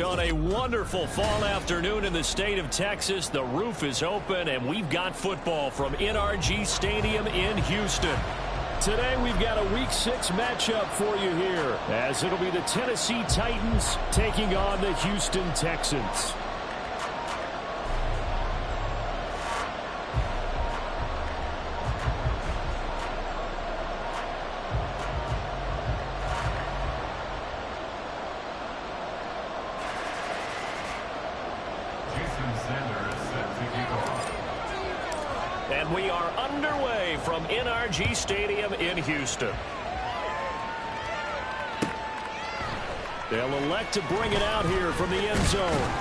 On a wonderful fall afternoon in the state of Texas, the roof is open, and we've got football from NRG Stadium in Houston. Today, we've got a Week 6 matchup for you here, as it'll be the Tennessee Titans taking on the Houston Texans. And we are underway from NRG Stadium in Houston. They'll elect to bring it out here from the end zone.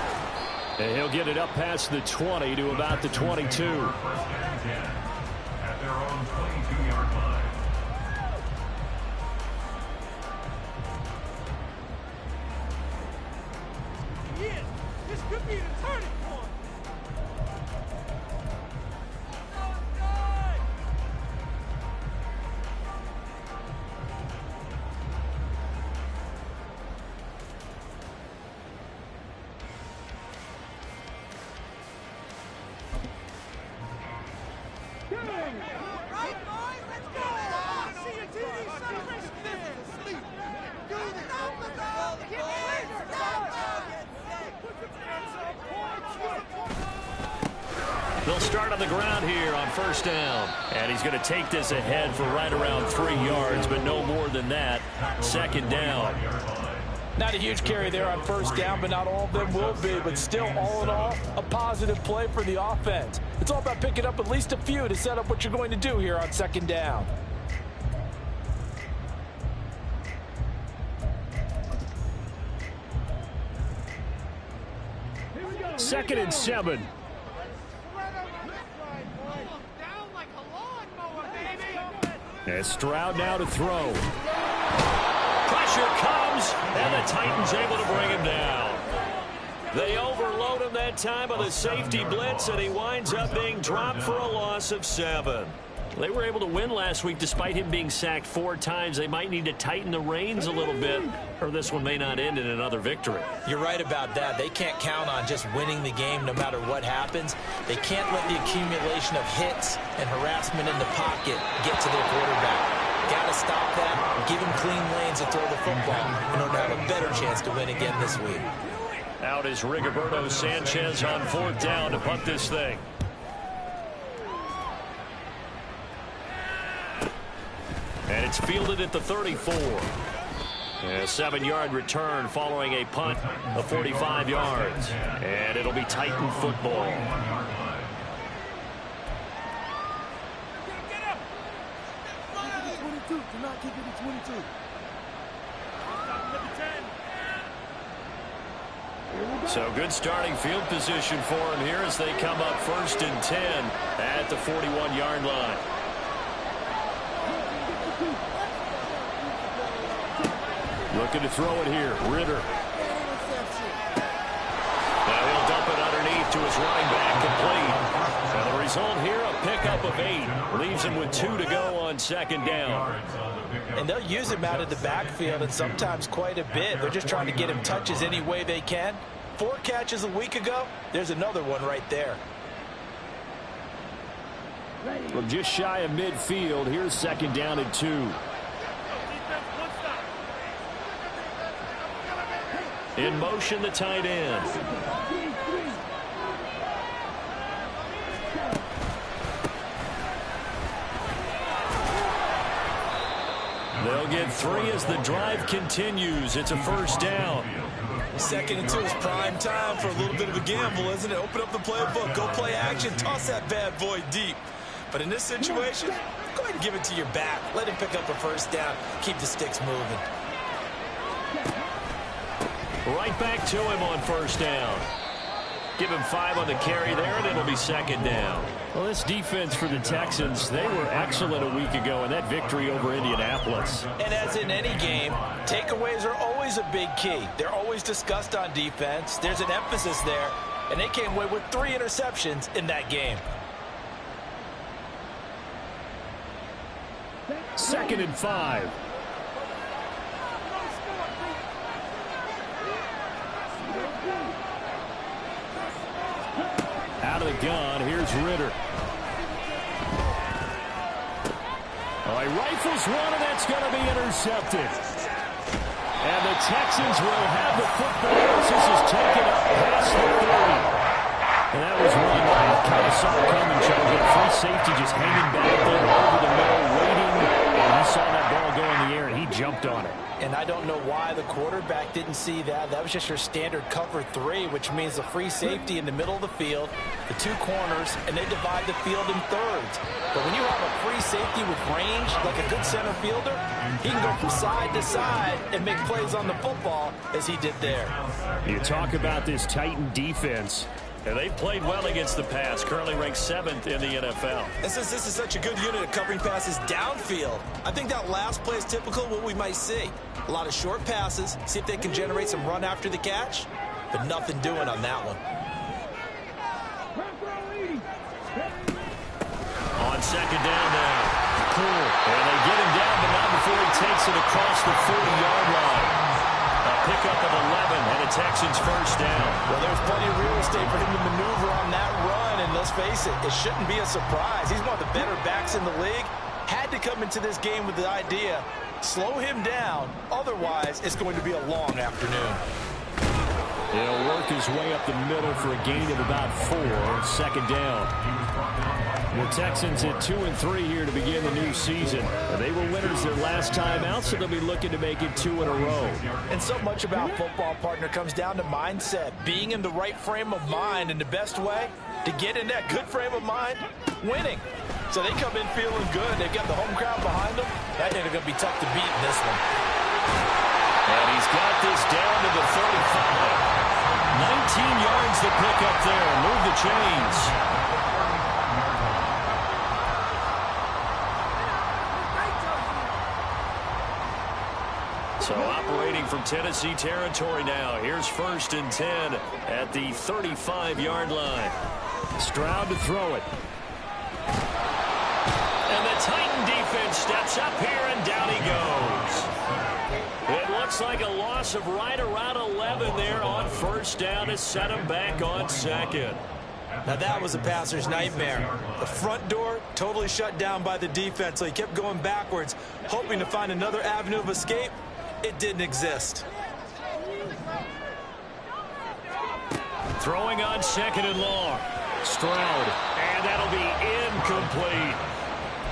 And he'll get it up past the 20 to about the 22. At their own 22-yard line. Yeah, this could be the turning point. Right, boys, let's go! See your TV celebration there! Sleep! Do this! They'll start on the ground here on first down. And he's going to take this ahead for right around 3 yards, but no more than that. Second down. Not a huge carry there on first down, but not all of them will be. But still, all in all, a positive play for the offense. It's all about picking up at least a few to set up what you're going to do here on second down. Second and 7. And Stroud now to throw. Pressure comes, and the Titans able to bring him down. They overload him that time on the safety blitz, and he winds up being dropped for a loss of 7. They were able to win last week despite him being sacked 4 times. They might need to tighten the reins a little bit, or this one may not end in another victory. You're right about that. They can't count on just winning the game no matter what happens. They can't let the accumulation of hits and harassment in the pocket get to their quarterback. Got to stop that, give him clean lanes to throw the football in order to have a better chance to win again this week. Out is Rigoberto Sanchez on 4th down to punt this thing. And it's fielded at the 34. And a 7-yard return following a punt of 45 yards. And it'll be Titan football. So good starting field position for him here as they come up 1st and 10 at the 41-yard line. Looking to throw it here. Ritter. Now he'll dump it underneath to his running back, complete. And the result here, a pickup of 8. Leaves him with 2 to go on second down. And they'll use him out of the backfield, and sometimes quite a bit. They're just trying to get him touches any way they can. 4 catches a week ago. There's another one right there. From just shy of midfield, here's second down and 2. In motion, the tight end. They'll get 3 as the drive continues. It's a first down. 2nd and 2 is prime time for a little bit of a gamble, isn't it? Open up the playbook, go play action, toss that bad boy deep. But in this situation, go ahead and give it to your back. Let him pick up a first down. Keep the sticks moving. Right back to him on first down. Give him 5 on the carry there, and it'll be second down. Well, this defense for the Texans, they were excellent a week ago in that victory over Indianapolis. And as in any game, takeaways are always a big key. They're always discussed on defense. There's an emphasis there, and they came away with 3 interceptions in that game. 2nd and 5. Ritter. Oh, he rifles one, and that's going to be intercepted. And the Texans will have the football as this is taken up past the 30. And that was one I kind of saw coming, Charles. A free safety just hanging back there over the middle, waiting. And he saw that ball go in the air, and he jumped on it. And I don't know why the quarterback didn't see that. That was just your standard cover 3, which means the free safety in the middle of the field, the 2 corners, and they divide the field in thirds. But when you have a free safety with range, like a good center fielder, he can go from side to side and make plays on the football as he did there. You talk about this Titan defense. And they've played well against the pass, currently ranked 7th in the NFL. And since this is such a good unit of covering passes downfield, I think that last play is typical of what we might see. A lot of short passes, see if they can generate some run after the catch, but nothing doing on that one. On second down now. Cool. And they get him down, but not before he takes it across the 40-yard line. A pickup of 11 and a Texans first down. Well, there's plenty of real estate for him to maneuver on that run, and let's face it, it shouldn't be a surprise. He's one of the better backs in the league. Had to come into this game with the idea, slow him down, otherwise it's going to be a long afternoon. He'll work his way up the middle for a gain of about 4, second down. The Texans at 2-3 here to begin the new season. They were winners their last time out, so they'll be looking to make it 2 in a row. And so much about football, partner, comes down to mindset. Being in the right frame of mind, and the best way to get in that good frame of mind, winning. So they come in feeling good. They've got the home crowd behind them. That they're going to be tough to beat in this one. And he's got this down to the 35. 19 yards to pick up there. Move the chains. So operating from Tennessee territory now. Here's 1st and 10 at the 35-yard line. Stroud to throw it. And the Titan defense steps up here, and down he goes. It looks like a loss of right around 11 there on 1st down to set him back on 2nd. Now that was a passer's nightmare. The front door totally shut down by the defense, so he kept going backwards, hoping to find another avenue of escape. It didn't exist. Throwing on 2nd and long. Stroud, and that'll be incomplete.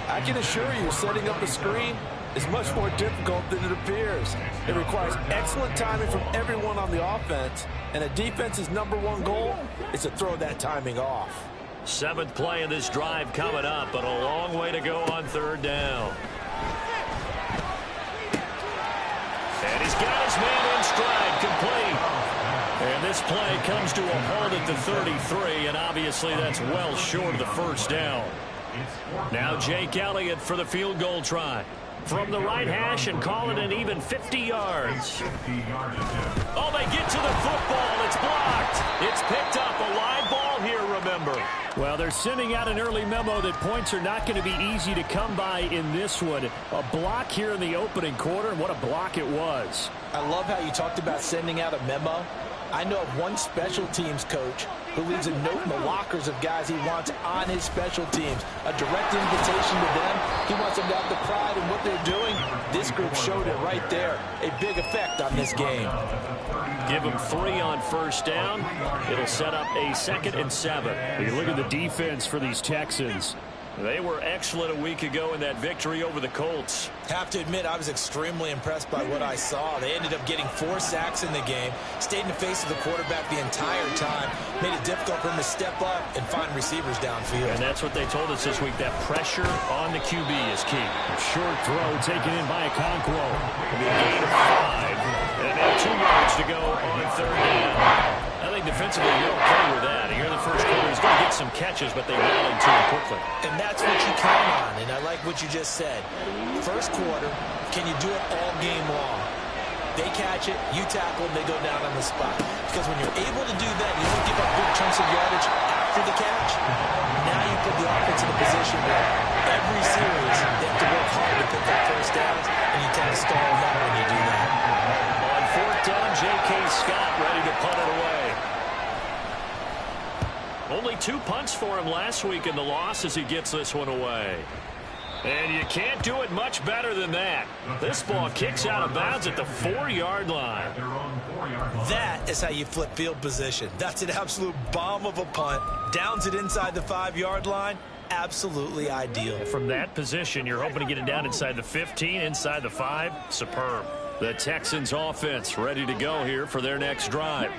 I can assure you, setting up a screen is much more difficult than it appears. It requires excellent timing from everyone on the offense, and a defense's #1 goal is to throw that timing off. 7th play of this drive coming up, but a long way to go on 3rd down. And he's got his man in stride, complete. And this play comes to a halt at the 33, and obviously that's well short of the 1st down. Now Jake Elliott for the field goal try. From the right hash and call it an even 50 yards. Oh, they get to the football. It's blocked. It's picked up. A live ball here, remember. Well, they're sending out an early memo that points are not going to be easy to come by in this one. A block here in the opening quarter, and what a block it was. I love how you talked about sending out a memo. I know of one special teams coach who leaves a note in the lockers of guys he wants on his special teams. A direct invitation to them. He wants them to have the pride in what they're doing. This group showed it right there. A big effect on this game. Give them 3 on 1st down. It'll set up a 2nd and 7. You look at the defense for these Texans. They were excellent a week ago in that victory over the Colts. Have to admit, I was extremely impressed by what I saw. They ended up getting 4 sacks in the game, stayed in the face of the quarterback the entire time, made it difficult for him to step up and find receivers downfield. And that's what they told us this week, that pressure on the QB is key. A short throw taken in by Okonkwo. It'll be a gain of 5, and now 2 yards to go on 3rd down. I think defensively you're okay with that. Here in the first quarter, he's going to get some catches, but they rallied to him quickly. And that's what you count on, and I like what you just said. First quarter, can you do it all game long? They catch it, you tackle them, they go down on the spot. Because when you're able to do that, you don't give up big chunks of yardage after the catch. Now you put the offense in a position where every series they have to work hard to pick up 1st downs, and you tend to stall them out when you do that. On 4th down, J.K. Scott ready to punt it away. Only 2 punts for him last week in the loss as he gets this one away. And you can't do it much better than that. This ball kicks out of bounds at the 4-yard line. That is how you flip field position. That's an absolute bomb of a punt. Downs it inside the 5-yard line. Absolutely ideal. From that position, you're hoping to get it down inside the 15, inside the 5. Superb. The Texans offense ready to go here for their next drive.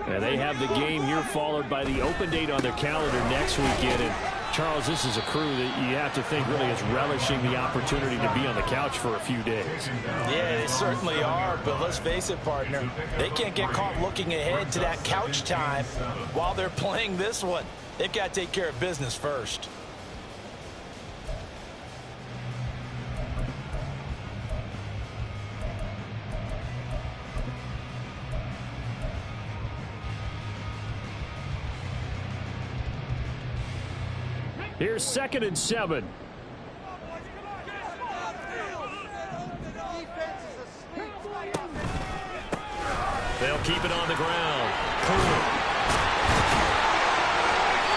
And they have the game here followed by the open date on their calendar next weekend. And Charles, this is a crew that you have to think really is relishing the opportunity to be on the couch for a few days. Yeah, they certainly are, but let's face it, partner. They can't get caught looking ahead to that couch time while they're playing this one. They've got to take care of business first. Here's 2nd and 7. They'll keep it on the ground.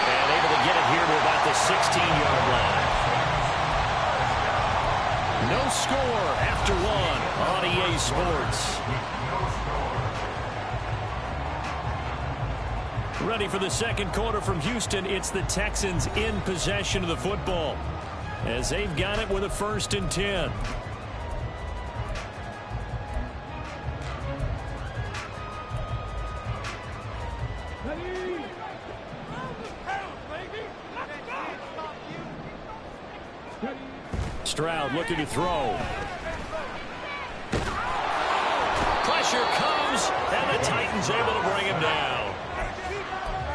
And able to get it here to about the 16-yard line. No score after 1 on EA Sports. Ready for the second quarter from Houston. It's the Texans in possession of the football as they've got it with a 1st and 10. Stroud looking to throw. Pressure comes, and the Titans able to bring him down.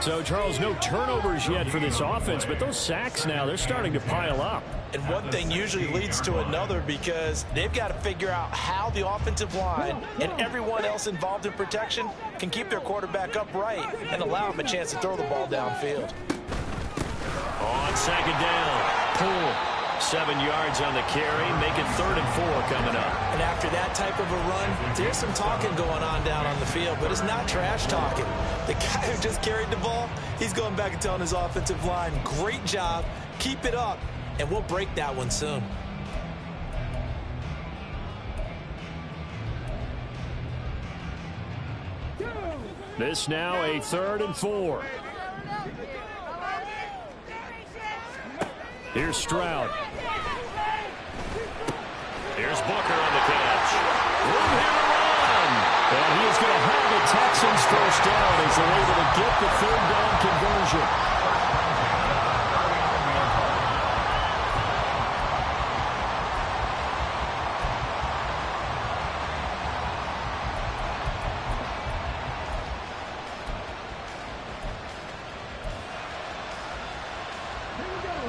So, Charles, no turnovers yet for this offense, but those sacks now, they're starting to pile up. And one thing usually leads to another because they've got to figure out how the offensive line and everyone else involved in protection can keep their quarterback upright and allow him a chance to throw the ball downfield. On 2nd down, pull. 7 yards on the carry, make it 3rd and 4 coming up. And after that type of a run, there's some talking going on down on the field, but it's not trash talking. The guy who just carried the ball, he's going back and telling his offensive line, great job, keep it up, and we'll break that one soon. This now a 3rd and 4. Here's Stroud. Here's Booker on the catch. Room here to run. And he is going to have the Texans first down as they're able to get the 3rd down conversion.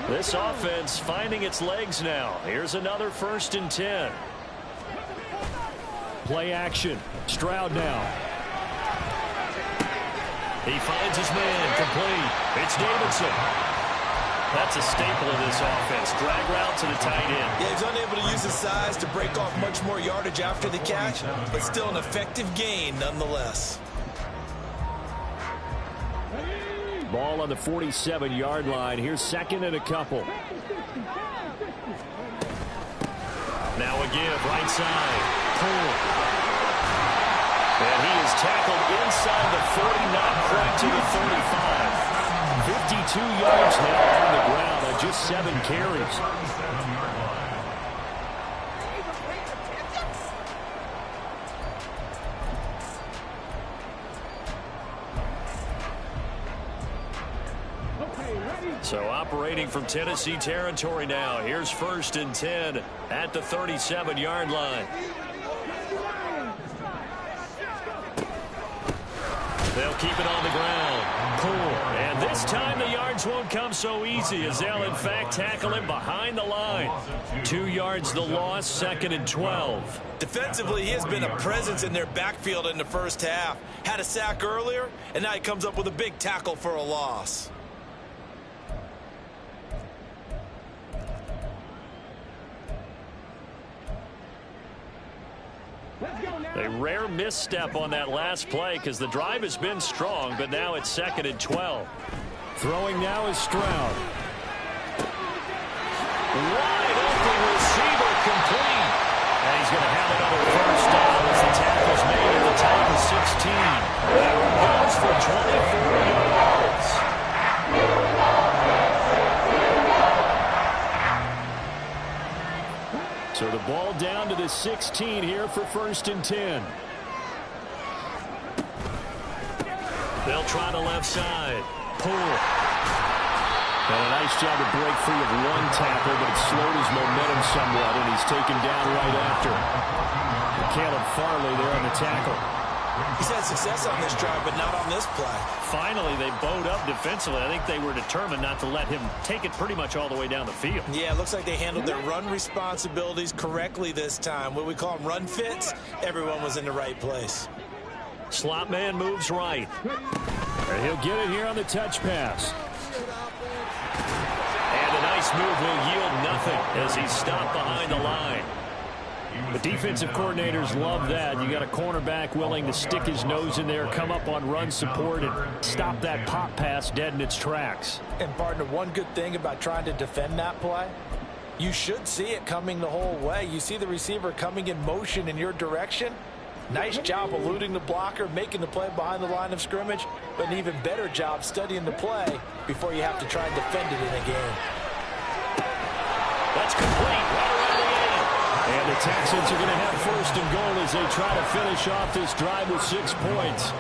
This offense finding its legs now. Here's another 1st and 10. Play action. Stroud now. He finds his man complete. It's Davidson. That's a staple of this offense. Drag route to the tight end. Yeah, he's unable to use his size to break off much more yardage after the catch, but still an effective gain nonetheless. Ball on the 47-yard line. Here's 2nd and a couple. Now a give, right side. Pull. And he is tackled inside the 40, not quite to the 35. 52 yards now on the ground on just 7 carries. So operating from Tennessee territory now. Here's 1st and 10 at the 37-yard line. They'll keep it on the ground. Pull. And this time the yards won't come so easy as they'll in fact tackle him behind the line. 2 yards the loss, 2nd and 12. Defensively, he has been a presence in their backfield in the first half. Had a sack earlier, and now he comes up with a big tackle for a loss. A rare misstep on that last play because the drive has been strong, but now it's 2nd and 12. Throwing now is Stroud. Wide open receiver, complete. And he's going to have another first down as the tackle's made at the Titans 16. That one goes for 24 yards. So the ball down to the 16 here for 1st and 10. They'll try the left side. Pull. And a nice job to break free of one tackle, but it slowed his momentum somewhat, and he's taken down right after. Caleb Farley there on the tackle. He's had success on this drive, but not on this play. Finally, they bowed up defensively. I think they were determined not to let him take it pretty much all the way down the field. Yeah, it looks like they handled their run responsibilities correctly this time. What we call them run fits, everyone was in the right place. Slot man moves right. And he'll get it here on the touch pass. And a nice move will yield nothing as he's stopped behind the line. The defensive coordinators love that. You got a cornerback willing to stick his nose in there, come up on run support, and stop that pop pass dead in its tracks. And, partner, one good thing about trying to defend that play, you should see it coming the whole way. You see the receiver coming in motion in your direction. Nice job eluding the blocker, making the play behind the line of scrimmage, but an even better job studying the play before you have to try and defend it in a game. That's complete. Right around the 8. And the Texans are going to have 1st and goal as they try to finish off this drive with 6 points.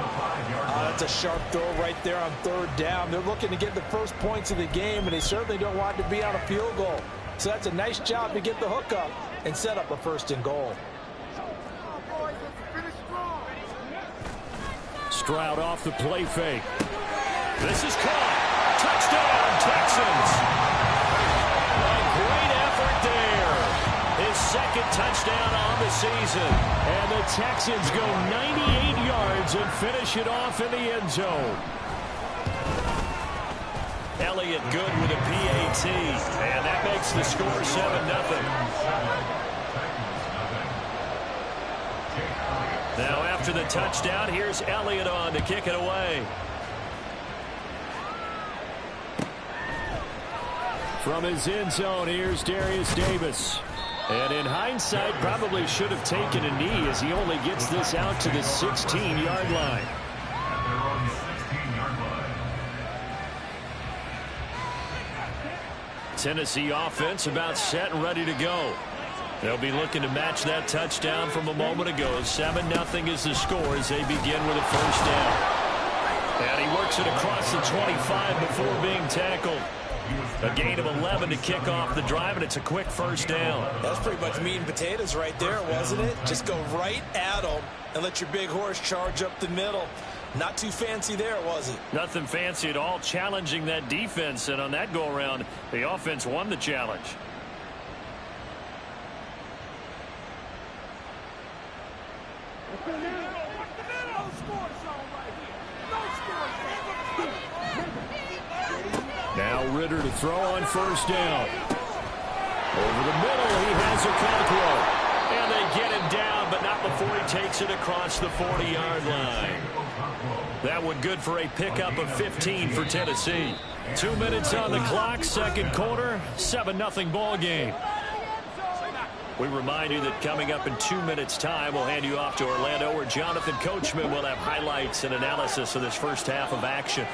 That's a sharp throw right there on 3rd down. They're looking to get the first points of the game, and they certainly don't want it to be on a field goal. So that's a nice job to get the hook up and set up a 1st and goal. Stroud off the play fake. This is caught. Touchdown, Texans. A great effort there. His 2nd touchdown on the season. And the Texans go 98 yards and finish it off in the end zone. Elliott good with a PAT. And that makes the score 7-0. Now after the touchdown, here's Elliott on to kick it away. From his end zone, here's Darius Davis. And in hindsight, probably should have taken a knee as he only gets this out to the 16-yard line. Tennessee offense about set and ready to go. They'll be looking to match that touchdown from a moment ago. 7-0 is the score as they begin with a 1st down. And he works it across the 25 before being tackled. A gain of 11 to kick off the drive, and it's a quick 1st down. That's pretty much meat and potatoes right there, wasn't it? Just go right at them and let your big horse charge up the middle. Not too fancy there, was it? Nothing fancy at all, challenging that defense. And on that go-around, the offense won the challenge. Now Ritter to throw on 1st down. Over the middle, he has a Okonkwo. And they get him down, but not before he takes it across the 40-yard line. That one good for a pickup of 15 for Tennessee. 2 minutes on the clock, 2nd quarter, 7-0 ball game. We remind you that coming up in 2 minutes' time, we'll hand you off to Orlando, where Jonathan Coachman will have highlights and analysis of this first half of action.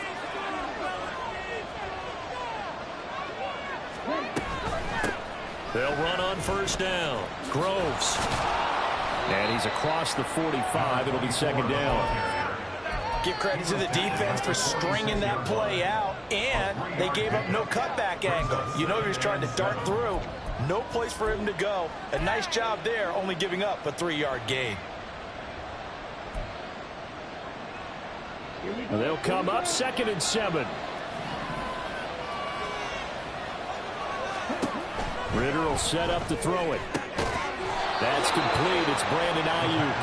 They'll run on 1st down. Groves. And he's across the 45. It'll be 2nd down. Give credit to the defense for stringing that play out, and they gave up no cutback angle. You know he was trying to dart through. No place for him to go. A nice job there, only giving up a 3-yard gain. They'll come up 2nd and 7. Ritter will set up to throw it. That's complete. It's Brandon Ayuk.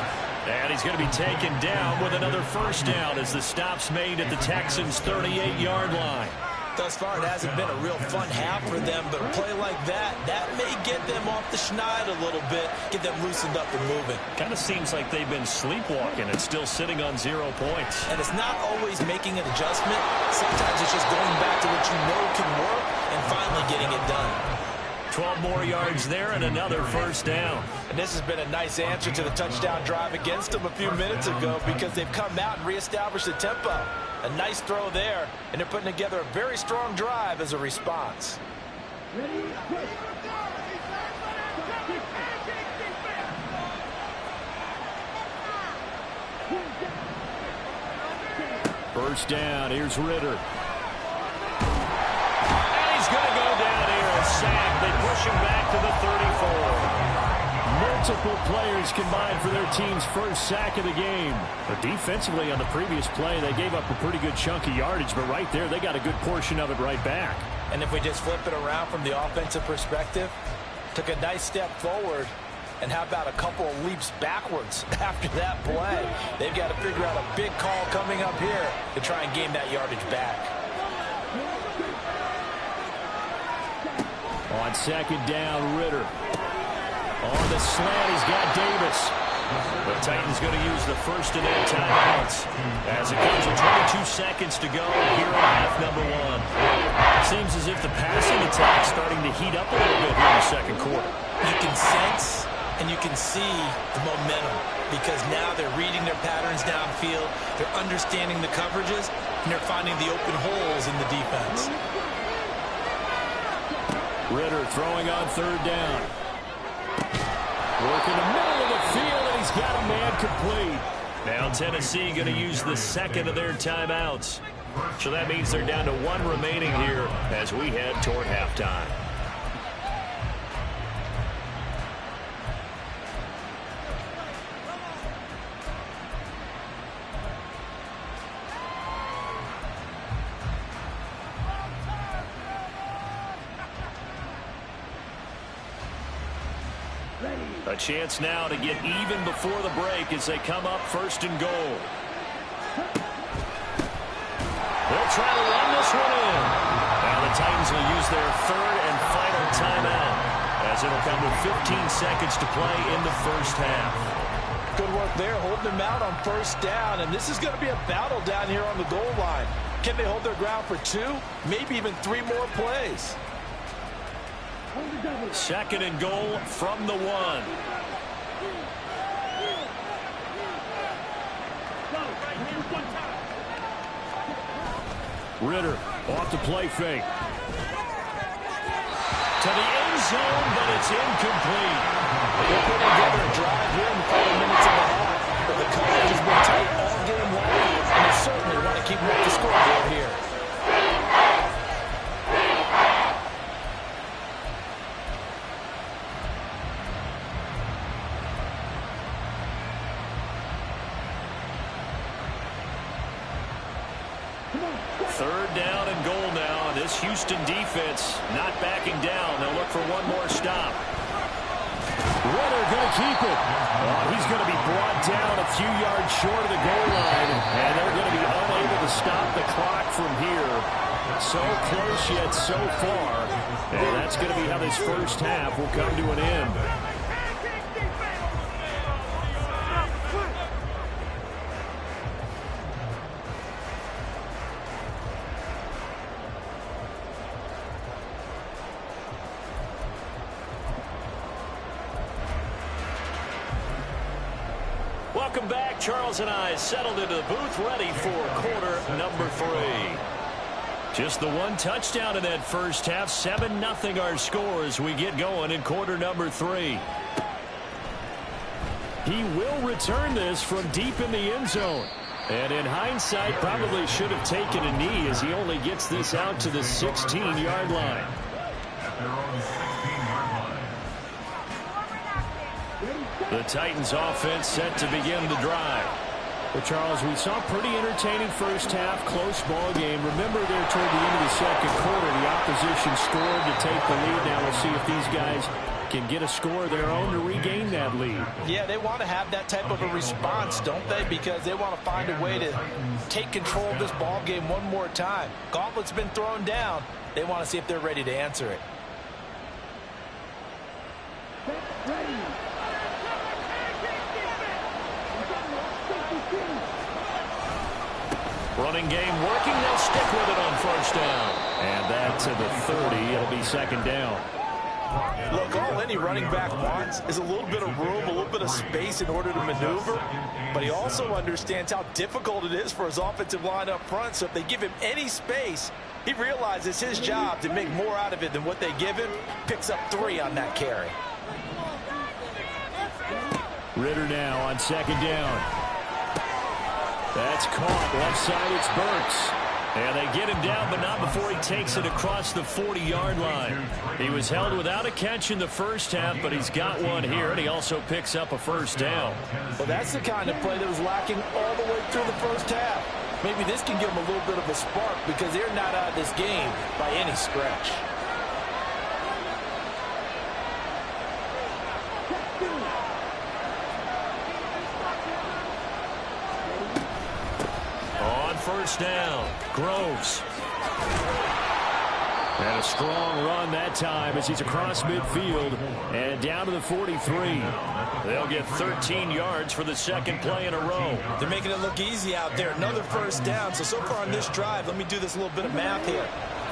And he's going to be taken down with another 1st down as the stop's made at the Texans' 38-yard line. Thus far, it hasn't been a real fun half for them, but a play like that may get them off the schneid a little bit, get them loosened up and moving. Kind of seems like they've been sleepwalking and still sitting on 0 points. And it's not always making an adjustment. Sometimes it's just going back to what you know can work and finally getting it done. 12 more yards there and another first down. And this has been a nice answer to the touchdown drive against them a few minutes ago because they've come out and reestablished the tempo. A nice throw there, and they're putting together a very strong drive as a response. First down, here's Ritter. And he's going to go down here and sack. They push him back to the 34. Multiple players combined for their team's first sack of the game. But defensively on the previous play, they gave up a pretty good chunk of yardage, but right there, they got a good portion of it right back. And if we just flip it around from the offensive perspective, took a nice step forward, and how about a couple of leaps backwards after that play? They've got to figure out a big call coming up here to try and gain that yardage back. On second down, Ritter. On the slant, he's got Davis. The Titans going to use the first of their timeouts as it comes with 22 seconds to go here in half number 1. Seems as if the passing attack's starting to heat up a little bit here in the second quarter. You can sense and you can see the momentum because now they're reading their patterns downfield, they're understanding the coverages, and they're finding the open holes in the defense. Ritter throwing on third down. Working the middle of the field, and he's got a man complete. Now Tennessee going to use the second of their timeouts. So that means they're down to 1 remaining here as we head toward halftime. A chance now to get even before the break as they come up first and goal. They'll try to run this one in. Now the Titans will use their third and final timeout as it'll come with 15 seconds to play in the first half. Good work there, holding them out on first down, and this is going to be a battle down here on the goal line. Can they hold their ground for 2, maybe even 3 more plays? Second and goal from the 1. Ritter off the play fake. To the end zone, but it's incomplete. They're putting together a drive here in the 4 minutes of the half. But the coverage has been tight all game long, and they certainly want to keep them up the scoreboard here. Third down and goal now. This Houston defense not backing down. They'll look for one more stop. Ritter going to keep it. He's going to be brought down a few yards short of the goal line, and they're going to be unable to stop the clock from here. So close yet so far, and that's going to be how this first half will come to an end. Welcome back. Charles and I settled into the booth ready for quarter number 3. Just the one touchdown in that first half. 7-0 our score as we get going in quarter number 3. He will return this from deep in the end zone. And in hindsight, probably should have taken a knee as he only gets this out to the 16-yard line. They're on the 16-yard line. The Titans offense set to begin the drive. Well, Charles, we saw a pretty entertaining first half, close ball game. Remember there toward the end of the second quarter, the opposition scored to take the lead. Now we'll see if these guys and get a score of their own to regain that lead. Yeah, they want to have that type of a response, don't they? Because they want to find a way to take control of this ball game one more time. Gauntlet's been thrown down. They want to see if they're ready to answer it. Running game working. They'll stick with it on first down. And that's to the 30. It'll be second down. Look, all any running back wants is a little bit of room, a little bit of space in order to maneuver. But he also understands how difficult it is for his offensive line up front. So if they give him any space, he realizes his job to make more out of it than what they give him. Picks up 3 on that carry. Ritter now on second down. That's caught. Left side, it's Burks. And they get him down, but not before he takes it across the 40-yard line. He was held without a catch in the first half, but he's got one here, and he also picks up a first down. Well, that's the kind of play that was lacking all the way through the first half. Maybe this can give them a little bit of a spark because they're not out of this game by any stretch. First down, Groves. And a strong run that time as he's across midfield and down to the 43. They'll get 13 yards for the second play in a row. They're making it look easy out there. Another first down. So far on this drive, let me do this little bit of math here.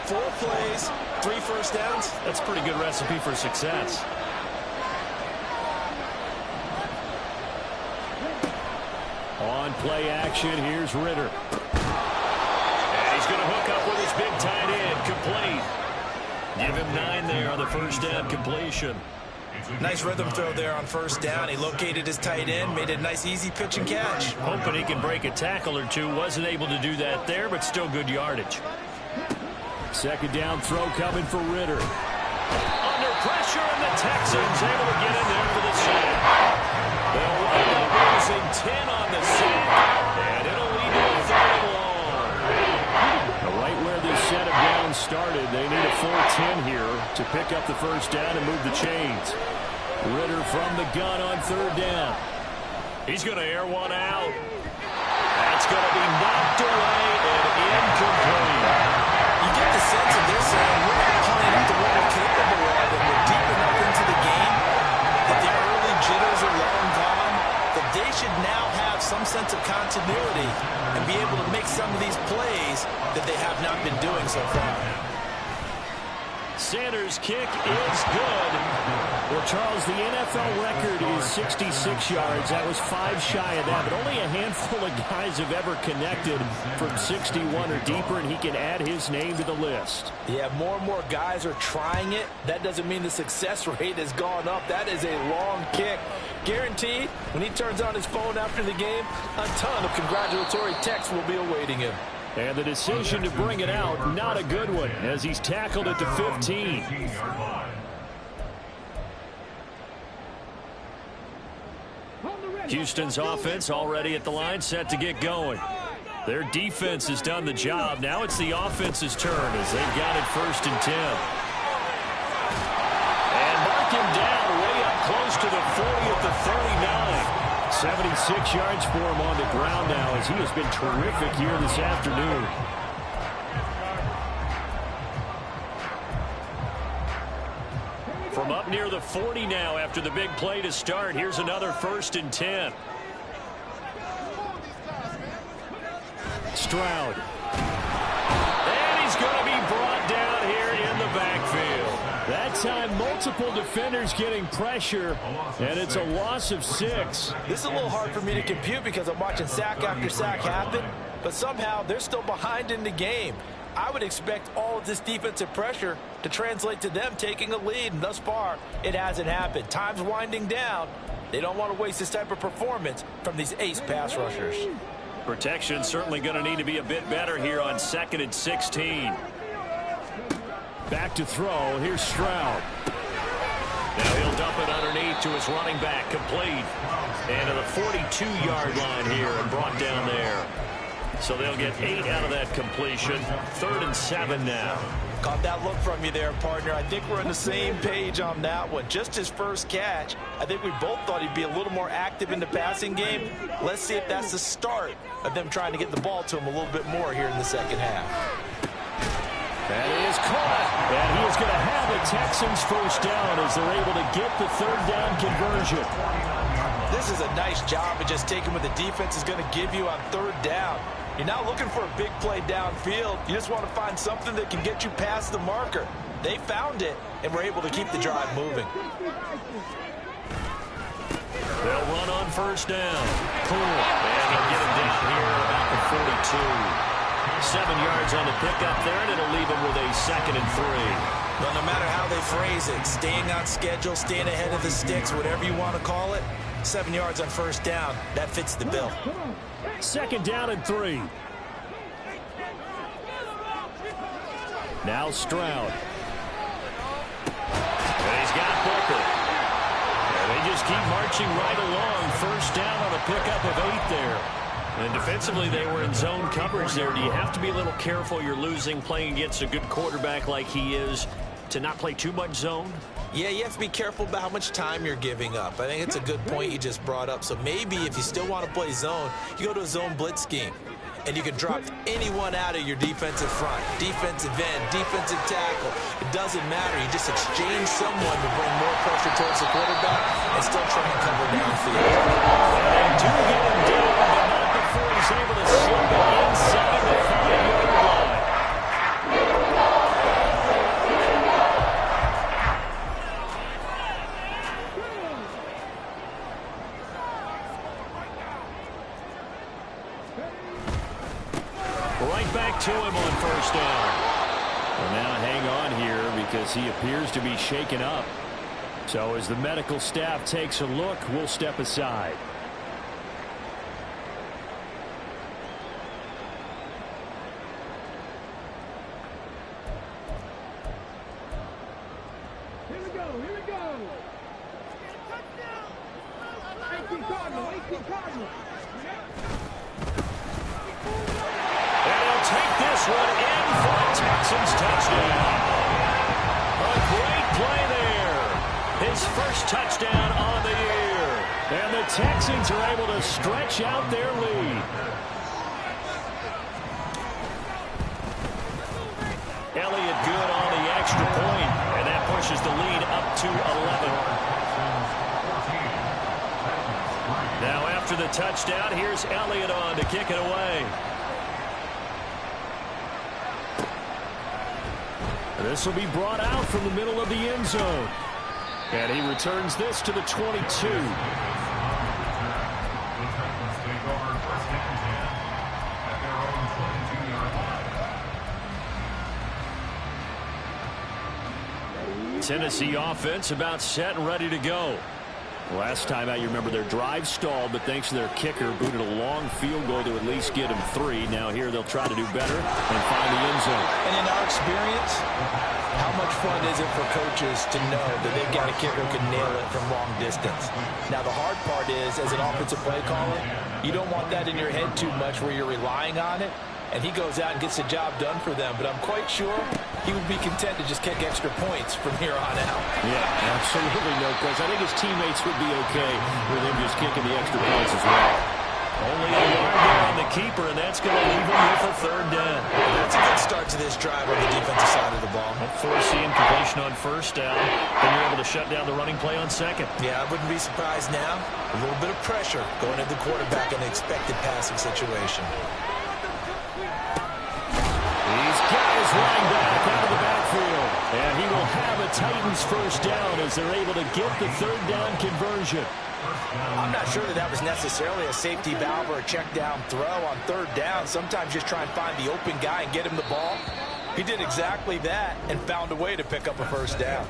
4 plays, 3 first downs. That's a pretty good recipe for success. On play action, here's Ritter. He's going to hook up with his big tight end, complete. Give him 9 there on the first down completion. Nice rhythm throw there on first down. He located his tight end, made a nice easy pitch and catch. Hoping he can break a tackle or two. Wasn't able to do that there, but still good yardage. Second down throw coming for Ritter. Under pressure, and the Texans able to get in there for the sack. They'll wind up losing 10 on the sack, and it'll lead to a 3rd and long. Right where this set of downs started, they need a full 10 here to pick up the first down and move the chains. Ritter from the gun on 3rd down. He's going to air one out. That's going to be knocked away and incomplete. You get the sense that they're saying we're not playing up to what we're capable of, and we're deep enough into the game that the early jitters are long gone, that they should now have some sense of continuity and be able to make some of these plays that they have not been doing so far. Sanders' kick is good. Well, Charles, the NFL record is 66 yards. That was 5 shy of that, but only a handful of guys have ever connected from 61 or deeper, and he can add his name to the list. Yeah, more and more guys are trying it. That doesn't mean the success rate has gone up. That is a long kick. Guaranteed, when he turns on his phone after the game, a ton of congratulatory texts will be awaiting him. And the decision to bring it out, not a good one, as he's tackled at the 15. Houston's offense already at the line, set to get going. Their defense has done the job. Now it's the offense's turn as they've got it 1st and 10. And mark him down way up close to the 40 at the 39. 76 yards for him on the ground now as he has been terrific here this afternoon. From up near the 40 now after the big play to start. Here's another 1st and 10. Stroud. And he's going to be brought down here in the backfield. That time, multiple defenders getting pressure, and it's a loss of 6. This is a little hard for me to compute because I'm watching sack after sack happen, but somehow they're still behind in the game. I would expect all of this defensive pressure to translate to them taking a lead, and thus far, it hasn't happened. Time's winding down. They don't want to waste this type of performance from these ace pass rushers. Protection certainly going to need to be a bit better here on 2nd and 16. Back to throw. Here's Stroud. Now he'll dump it underneath to his running back, complete. And to the 42-yard line here and brought down there. So they'll get 8 out of that completion. 3rd and 7 now. Caught that look from you there, partner. I think we're on the same page on that one. Just his first catch. I think we both thought he'd be a little more active in the passing game. Let's see if that's the start of them trying to get the ball to him a little bit more here in the second half. That is caught. And he is going to have the Texans first down as they're able to get the 3rd down conversion. This is a nice job of just taking what the defense is going to give you on 3rd down. You're not looking for a big play downfield. You just want to find something that can get you past the marker. They found it and were able to keep the drive moving. They'll run on 1st down. Cool. And they'll get him down here about the 42. 7 yards on the pickup there, and it'll leave him with a 2nd and 3. Well, no matter how they phrase it, staying on schedule, staying ahead of the sticks, whatever you want to call it, 7 yards on 1st down, that fits the bill. 2nd down and 3. Now Stroud. And he's got Booker. And they just keep marching right along. 1st down on a pickup of 8 there. And defensively, they were in zone coverage there. Do you have to be a little careful? You're losing, playing against a good quarterback like he is, to not play too much zone? Yeah, you have to be careful about how much time you're giving up. I think it's a good point you just brought up. So maybe if you still want to play zone, you go to a zone blitz scheme. And you can drop anyone out of your defensive front, defensive end, defensive tackle. It doesn't matter. You just exchange someone to bring more pressure towards the quarterback and still try and cover downfield. They do get him down, but not before he's able to slip it inside the 5-yard line. Right back to him on 1st down. Well, now hang on here because he appears to be shaken up. So as the medical staff takes a look, we'll step aside. Here we go, here we go. 18 Cardinal, 18 Cardinal. Take this one in for a Texans touchdown. A great play there. His first touchdown on the year. And the Texans are able to stretch out their lead. Elliott good on the extra point, and that pushes the lead up to 11. Now after the touchdown, here's Elliott on to kick it away. This will be brought out from the middle of the end zone. And he returns this to the 22. Tennessee offense about set and ready to go. Last time out, you remember their drive stalled, but thanks to their kicker, booted a long field goal to at least get them 3. Now here they'll try to do better and find the end zone. And in our experience, how much fun is it for coaches to know that they've got a kicker who can nail it from long distance? Now the hard part is, as an offensive play caller, you don't want that in your head too much where you're relying on it. And he goes out and gets the job done for them. But I'm quite sure he would be content to just kick extra points from here on out. Yeah, absolutely no question. I think his teammates would be okay with him just kicking the extra points as well. Only a yard there on the keeper, and that's going to leave him with a 3rd down. That's a good start to this drive on the defensive side of the ball. Foreseeing completion on 1st down, then you're able to shut down the running play on 2nd. Yeah, I wouldn't be surprised now. A little bit of pressure going into the quarterback in an expected passing situation. He's got his running back out of the backfield. And he will have a Titans 1st down as they're able to get the 3rd down conversion. I'm not sure that was necessarily a safety valve or a check down throw on 3rd down. Sometimes just try and find the open guy and get him the ball. He did exactly that and found a way to pick up a 1st down.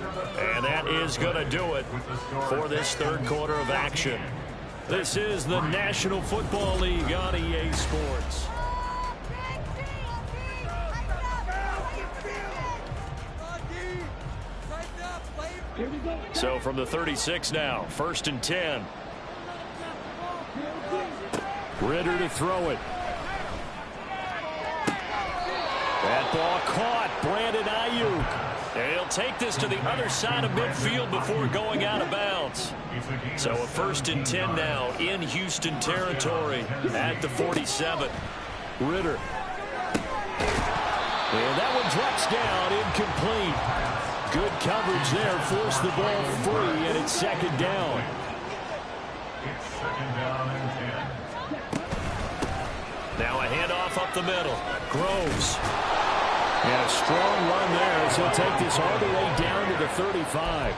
And that is going to do it for this 3rd quarter of action. This is the National Football League on EA Sports. So from the 36 now, 1st and 10. Ritter to throw it. That ball caught. Brandon Ayuk. And he'll take this to the other side of midfield before going out of bounds. So a 1st and 10 now in Houston territory at the 47. Ritter. And that one drops down, incomplete. Good coverage there, forced the ball free, and it's 2nd down. It's 2nd down and 10. Now a handoff up the middle. Groves. And a strong run there as he'll take this all the way down to the 35.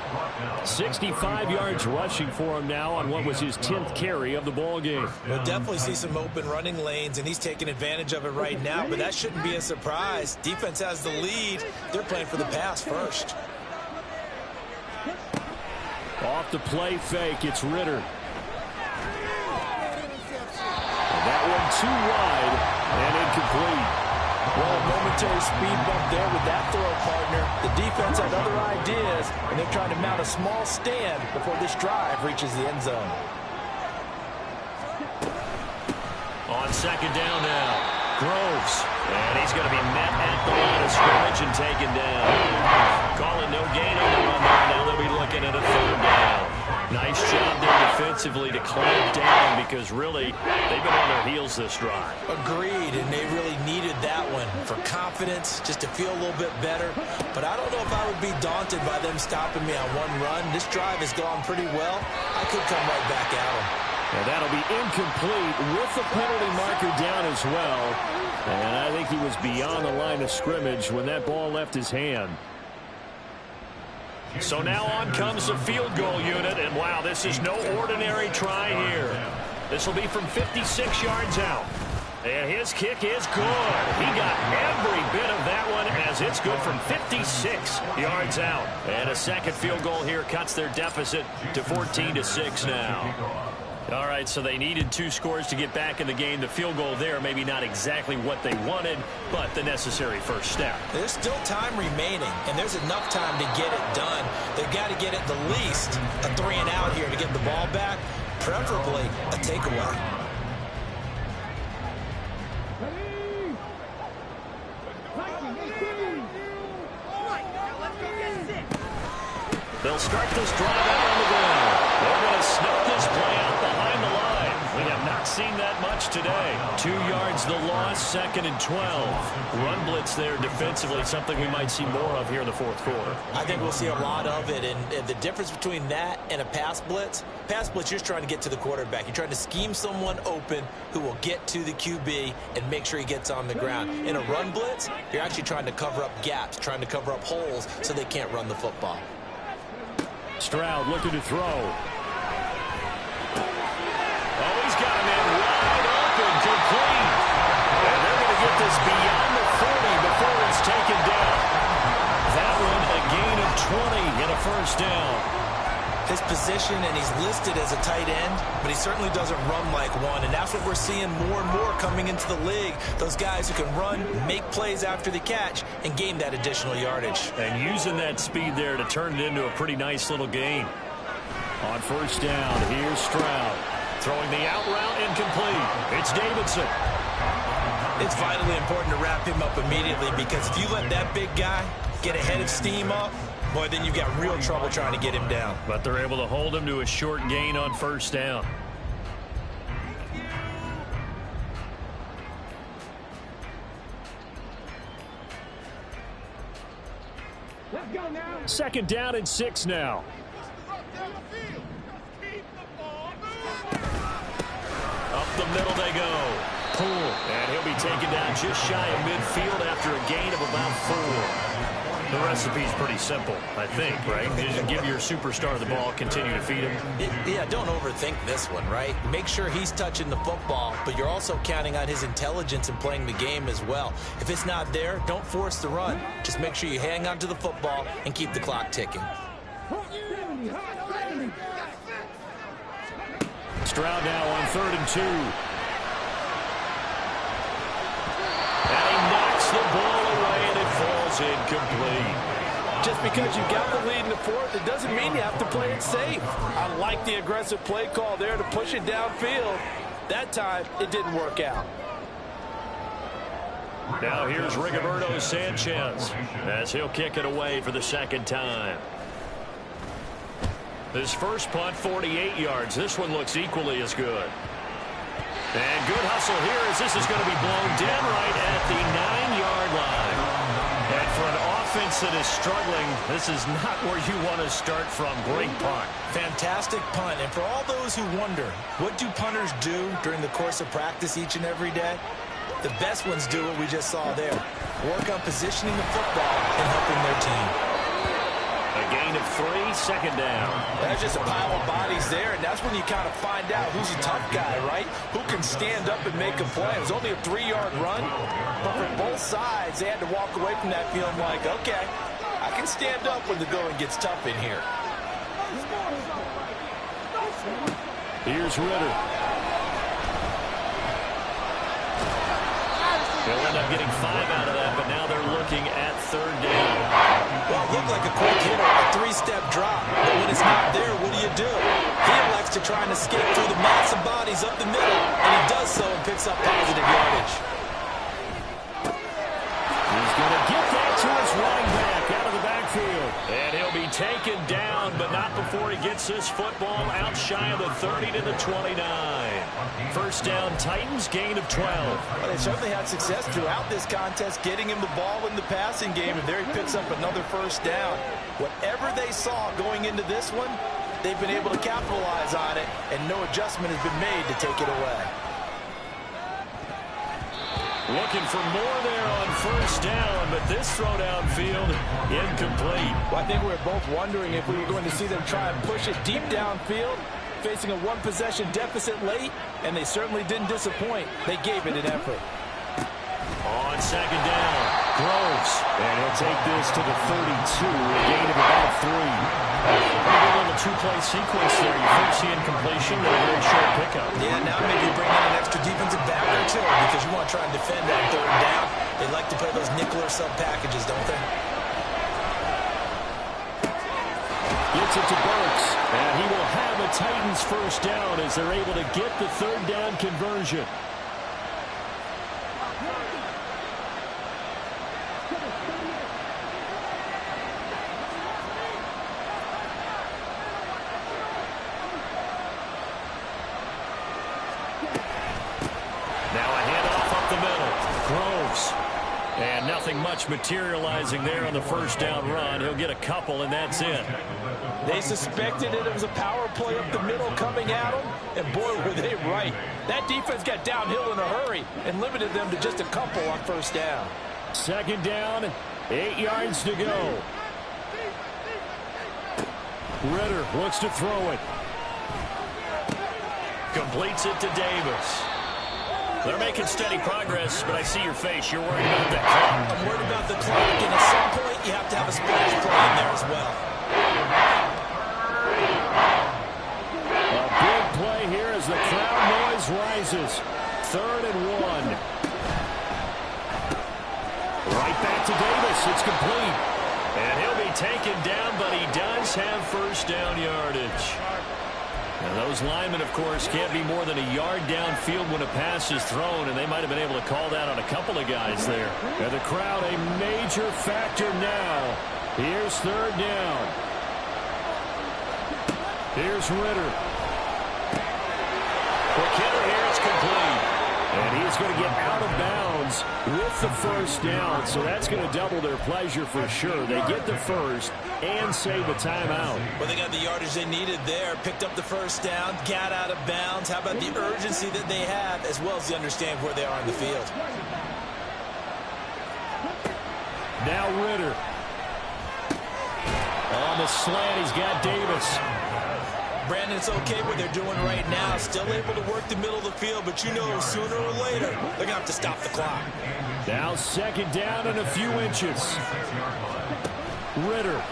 65 yards rushing for him now on what was his 10th carry of the ball game. We'll definitely see some open running lanes, and he's taking advantage of it right now, but that shouldn't be a surprise. Defense has the lead. They're playing for the pass first. Off the play fake, it's Ritter. And that one too wide and incomplete. Well, a momentary speed bump there with that throw, partner. The defense had other ideas, and they're trying to mount a small stand before this drive reaches the end zone. On 2nd down now, Groves. And he's going to be met at the line of scrimmage and taken down. Calling no gain on the run there. Now they'll be looking at a 3rd down. Nice job there defensively to clamp down because really they've been on their heels this drive. Agreed, and they really needed that one for confidence, just to feel a little bit better. But I don't know if I would be daunted by them stopping me on one run. This drive has gone pretty well. I could come right back at them. And that'll be incomplete with the penalty marker down as well. And I think he was beyond the line of scrimmage when that ball left his hand. So now on comes the field goal unit, and wow, this is no ordinary try here. This will be from 56 yards out. And his kick is good. He got every bit of that one as it's good from 56 yards out. And a 2nd field goal here cuts their deficit to 14-6 now. All right, so they needed 2 scores to get back in the game. The field goal there, maybe not exactly what they wanted, but the necessary first step. There's still time remaining, and there's enough time to get it done. They've got to get at the least a 3 and out here to get the ball back, preferably a takeaway. They'll start this drive out on the ground. They're going to snuff this play out behind the line. We have not seen that much today. 2 yards the loss, 2nd and 12. Run blitz there defensively, something we might see more of here in the 4th quarter. I think we'll see a lot of it, and the difference between that and a pass blitz, you're just trying to get to the quarterback. You're trying to scheme someone open who will get to the QB and make sure he gets on the ground. In a run blitz, you're actually trying to cover up gaps, trying to cover up holes so they can't run the football. Stroud looking to throw. Oh, he's got him in wide open, complete. And they're going to get this beyond the 40 before it's taken down. That one a gain of 20 and a 1st down. His position, and he's listed as a tight end, but he certainly doesn't run like one, and that's what we're seeing more and more coming into the league. Those guys who can run, make plays after the catch, and gain that additional yardage. And using that speed there to turn it into a pretty nice little gain. On 1st down, here's Stroud. Throwing the out route incomplete. It's Davidson. It's vitally important to wrap him up immediately because if you let that big guy get ahead of steam up, boy, then you've got real trouble trying to get him down. But they're able to hold him to a short gain on 1st down. Let's go now. 2nd down and 6 now. Up the middle they go. Pull. And he'll be taken down just shy of midfield after a gain of about 4. The recipe's pretty simple, I think, right? You just give your superstar the ball, continue to feed him. Yeah, don't overthink this one, right? Make sure he's touching the football, but you're also counting on his intelligence in playing the game as well. If it's not there, don't force the run. Just make sure you hang on to the football and keep the clock ticking. Stroud now on 3rd and 2. And he knocks the ball away, and it falls incomplete. Just because you got the lead in the 4th, it doesn't mean you have to play it safe. I like the aggressive play call there to push it downfield. That time, it didn't work out. Now here's Rigoberto Sanchez as he'll kick it away for the second time. His first punt, 48 yards. This one looks equally as good. And good hustle here as this is going to be blown dead right at the 9-yard line. And for an offense that is struggling, this is not where you want to start from. Great punt. Fantastic punt. And for all those who wonder, what do punters do during the course of practice each and every day? The best ones do what we just saw there. Work on positioning the football and helping their team. A gain of 3, second down. That's just a pile of bodies there, and that's when you kind of find out who's a tough guy, right? Who can stand up and make a play. It was only a 3-yard run, but for both sides, they had to walk away from that feeling like, okay, I can stand up when the going gets tough in here. Here's Ritter. They'll end up getting 5 out of that, but now they're looking at third down. Well, it looked like a quick hitter, a 3-step drop. But when it's not there, what do? He elects to try and escape through the massive bodies up the middle, and he does so and picks up positive yardage. He's going to get that to his running back out of the backfield. And he'll be taken down, but not before he gets this football out shy of the 30 to the 29. First down, Titans, gain of 12. Well, they certainly had success throughout this contest, getting him the ball in the passing game, and there he picks up another first down. Whatever they saw going into this one, they've been able to capitalize on it, and no adjustment has been made to take it away. Looking for more there on first down, but this throw downfield, incomplete. Well, I think we were both wondering if we were going to see them try and push it deep downfield, facing a one-possession deficit late, and they certainly didn't disappoint. They gave it an effort. On second down, Groves. And he'll take this to the 32, a gain of about 3. Pretty good little two-play sequence there. You first see incompletion, then a very short pickup. Yeah, now maybe bring in an extra defensive back or two because you want to try and defend that third down. They like to play those nickel or sub packages, don't they? Gets it to Burks, and he will have a Titans first down as they're able to get the third down conversion. And nothing much materializing there on the first down run. He'll get a couple, and that's it. They suspected it was a power play up the middle coming at them, and boy, were they right. That defense got downhill in a hurry and limited them to just a couple on first down. Second down, 8 yards to go. Ritter looks to throw it. Completes it to Davis. They're making steady progress, but I see your face. You're worried about that clock. I'm worried about the clock, and at some point, you have to have a splash play in there as well. A big play here as the crowd noise rises. 3rd and 1. Right back to Davis. It's complete. And he'll be taken down, but he does have first down yardage. Now those linemen, of course, can't be more than a yard downfield when a pass is thrown, and they might have been able to call that on a couple of guys there. And the crowd a major factor now. Here's third down. Here's Ritter. Quick hitter here, it's complete. And he's going to get out of bounds with the first down, so that's going to double their pleasure for sure. They get the first and save a timeout. Well, they got the yardage they needed there, picked up the first down, got out of bounds. How about the urgency that they have, as well as the understanding where they are in the field? Now Ritter. On the slant, he's got Davis. Brandon, it's okay what they're doing right now. Still able to work the middle of the field, but you know sooner or later they're going to have to stop the clock. Now second down and a few inches. Ritter.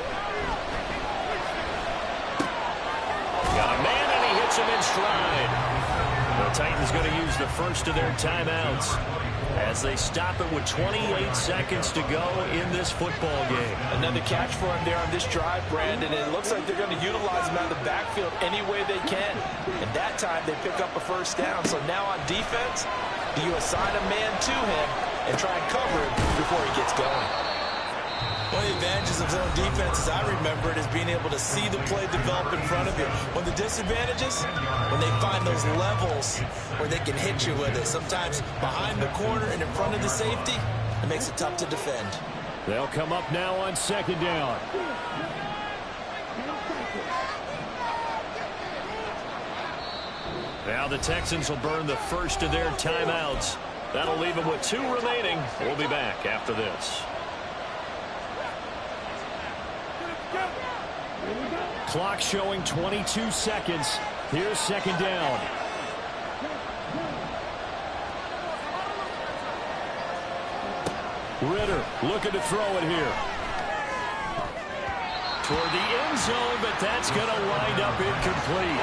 Got a man, and he hits him in stride. The Titans going to use the first of their timeouts as they stop it with 28 seconds to go in this football game. Another catch for him there on this drive, Brandon. And it looks like they're going to utilize him out of the backfield any way they can. And that time they pick up a first down. So now on defense, do you assign a man to him and try and cover him before he gets going. One of the advantages of zone defense, as I remember it, is being able to see the play develop in front of you. One of the disadvantages, when they find those levels where they can hit you with it, sometimes behind the corner and in front of the safety, it makes it tough to defend. They'll come up now on second down. Now the Texans will burn the first of their timeouts. That'll leave them with 2 remaining. We'll be back after this. Clock showing 22 seconds. Here's second down. Ritter looking to throw it here. Toward the end zone, but that's going to wind up incomplete.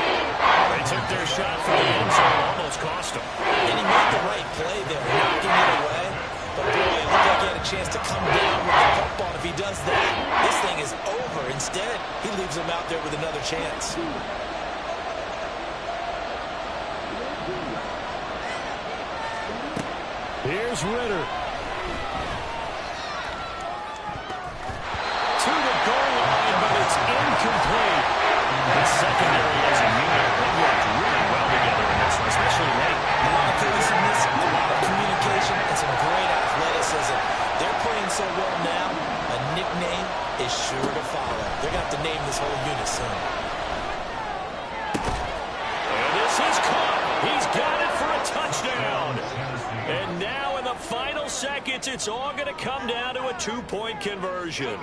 They took their shot for the end zone, almost cost them. And he made the right play there, knocking it away. But boy, it looked like he had a chance to come down with the football. If he does that, this thing is over. Instead, he leaves him out there with another chance. Here's Ritter. To the goal line, but it's incomplete. The secondary as a unit, they worked really well together in this one, especially late. A lot of cohesiveness, a lot of communication, and some great athleticism. They're playing so well now, a nickname is sure to follow. They're going to have to name this whole unit soon. And this is caught. He's got it for a touchdown. And now in the final seconds, it's all going to come down to a 2-point conversion.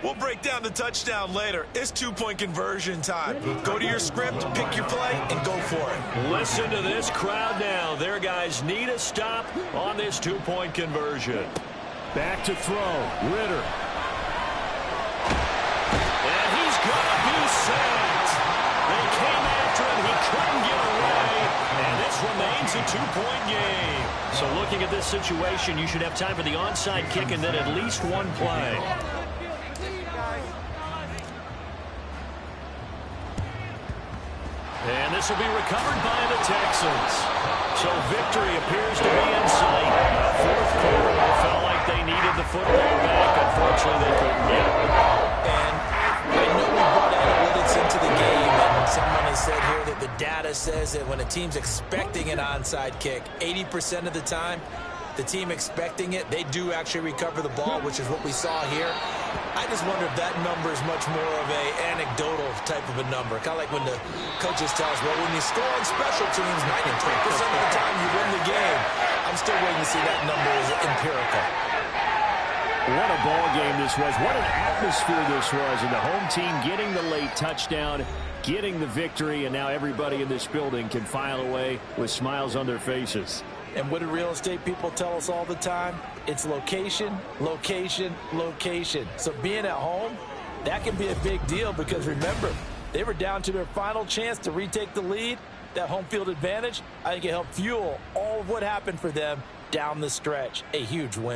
We'll break down the touchdown later. It's 2-point conversion time. Go to your script, pick your play, and go for it. Listen to this crowd now. Their guys need a stop on this 2-point conversion. Back to throw. Ritter. And he's going to be sacked. They came after him. He couldn't get away. And this remains a 2-point game. So looking at this situation, you should have time for the onside kick and then at least one play. And this will be recovered by the Texans. So victory appears to be in sight. Fourth quarter, they felt like they needed the football back. Unfortunately, they couldn't get it. And I know we brought analytics into the game, and someone has said here that the data says that when a team's expecting an onside kick, 80% of the time, the team expecting it, they do actually recover the ball, which is what we saw here. I just wonder if that number is much more of a anecdotal type of a number. Kind of like when the coaches tell us, well, when you score on special teams, 93% of the time you win the game. I'm still waiting to see that number is empirical. What a ball game this was. What an atmosphere this was. And the home team getting the late touchdown, getting the victory, and now everybody in this building can file away with smiles on their faces. And what do real estate people tell us all the time? It's location, location, location. So being at home, that can be a big deal because remember, they were down to their final chance to retake the lead. That home field advantage, I think it helped fuel all of what happened for them down the stretch. A huge win.